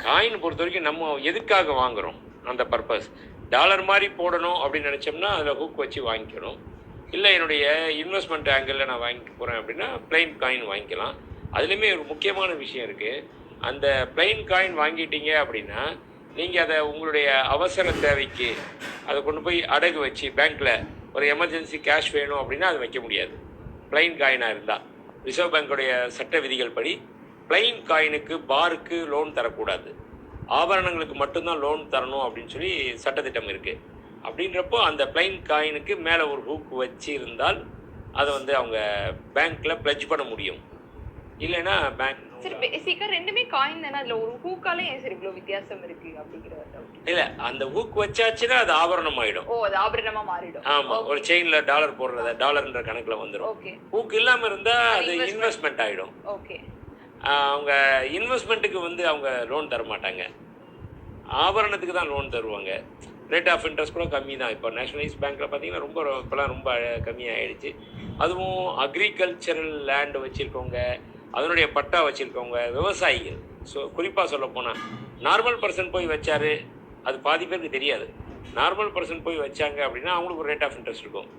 Coin பொறுத்த வரைக்கும் நம்ம எதுக்காக வாங்குகிறோம், அந்த பர்பஸ். டாலர் மாதிரி போடணும் அப்படின்னு நினச்சோம்னா அதில் ஹூக் வச்சு வாங்கிக்கணும். இல்லை என்னுடைய இன்வெஸ்ட்மெண்ட் ஆங்கிளில் நான் வாங்கிக்க போகிறேன் அப்படின்னா பிளைன் காயின் வாங்கிக்கலாம். அதுலேயுமே ஒரு முக்கியமான விஷயம் இருக்குது. அந்த பிளைன் காயின் வாங்கிட்டீங்க அப்படின்னா நீங்கள் அதை உங்களுடைய அவசர தேவைக்கு அதை கொண்டு போய் அடகு வச்சு பேங்க்கில் ஒரு எமர்ஜென்சி கேஷ் வேணும் அப்படின்னா அது வைக்க முடியாது. பிளைன் காயினாக இருந்தால் ரிசர்வ் பேங்க்குடைய சட்ட விதிகள் படி பிளைன் காயினுக்கு பாருக்கு லோன் தரக்கூடாது. ஆபரணங்களுக்கு மட்டும்தான் லோன் தரணும் அப்படின்னு சொல்லி சட்டத்திட்டம் இருக்குது. அப்படின்றப்போ அந்த பிளைன் காயினுக்கு மேலே ஒரு ஹூக் வச்சு இருந்தால் அதை வந்து அவங்க பேங்க்கில் ப்ளட்ஜ் பண்ண முடியும். இல்லைன்னா பேங்க் சரி பேசிக்கா ரெண்டுமே காயின் தானே, அதுல ஒரு ஹூக்கால ஏன் சார் இவ்வளவு வித்தியாசம் இருக்கு அப்படிங்கிற டவுட். இல்லை, அந்த ஹூக் வச்சாச்சுன்னா அது ஆபரணம் ஆகிடும். ஓ, அது ஆபரணமா மாறிடும். ஆமாம், ஒரு செயினில் டாலர் போடுறத டாலர்ன்ற கணக்கில் வந்துடும். ஓகே. ஹூக் இல்லாமல் இருந்தால் அது இன்வெஸ்ட்மெண்ட் ஆகிடும். ஓகே. அவங்க இன்வெஸ்ட்மெண்ட்டுக்கு வந்து அவங்க லோன் தர மாட்டாங்க, ஆபரணத்துக்கு தான் லோன் தருவாங்க. ரேட் ஆஃப் இன்ட்ரெஸ்ட் கூட கம்மி தான். இப்போ நேஷனலைஸ் பேங்க்கில் பார்த்தீங்கன்னா இப்போலாம் ரொம்ப கம்மியாகிடுச்சு. அதுவும் அக்ரிகல்ச்சரல் லேண்டு வச்சுருக்கவங்க, அதனுடைய பட்டா வச்சுருக்கவங்க, விவசாயிகள். ஸோ குறிப்பாக சொல்ல போனால் நார்மல் பர்சன் போய் வச்சாரு, அது பாதி பேருக்கு தெரியாது. நார்மல் பர்சன் போய் வச்சாங்க அப்படின்னா அவங்களுக்கு ஒரு ரேட் ஆஃப் இன்ட்ரெஸ்ட் இருக்கும்.